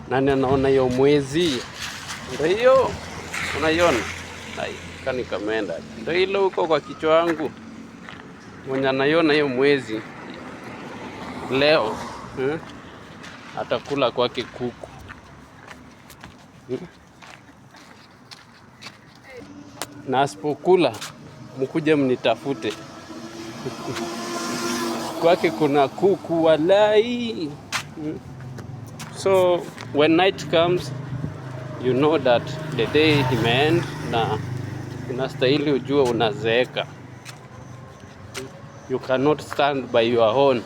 Nani anaona hiyo mwezi? Ndio hiyo. Unaiona? Hai, kani kameenda. Ndio hilo huko kwa kichwa wangu. Mwenye anaiona hiyo mwezi leo, atakula kwake kuku. Na asipokula mkuje mnitafute. Kwake kuna kuku walai. So when night comes, you know that the day imeend na unastahili ujue unazeeka. You cannot stand by your own.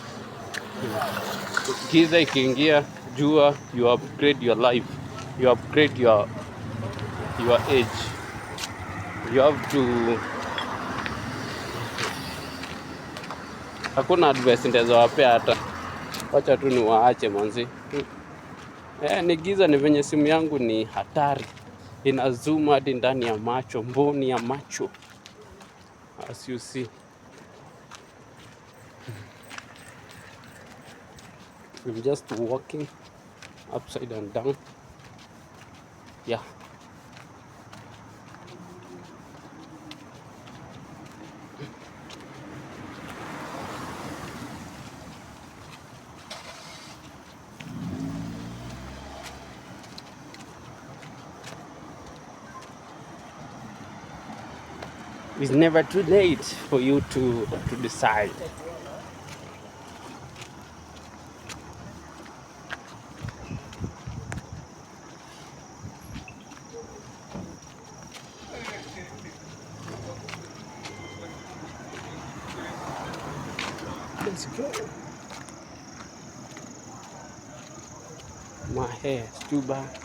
Giza ikiingia, jua you upgrade your life. You upgrade your age. You have to. Hakuna advice ndeza wapea hata. Wacha tu niwaache manzi. Ni giza, ni venye simu yangu ni hatari. Ina zoom hadi ndani ya macho, mboni ya macho. As you see. I'm just walking upside and down. Yeah. It's never too late for you to decide. Let's go. My hair is too bad.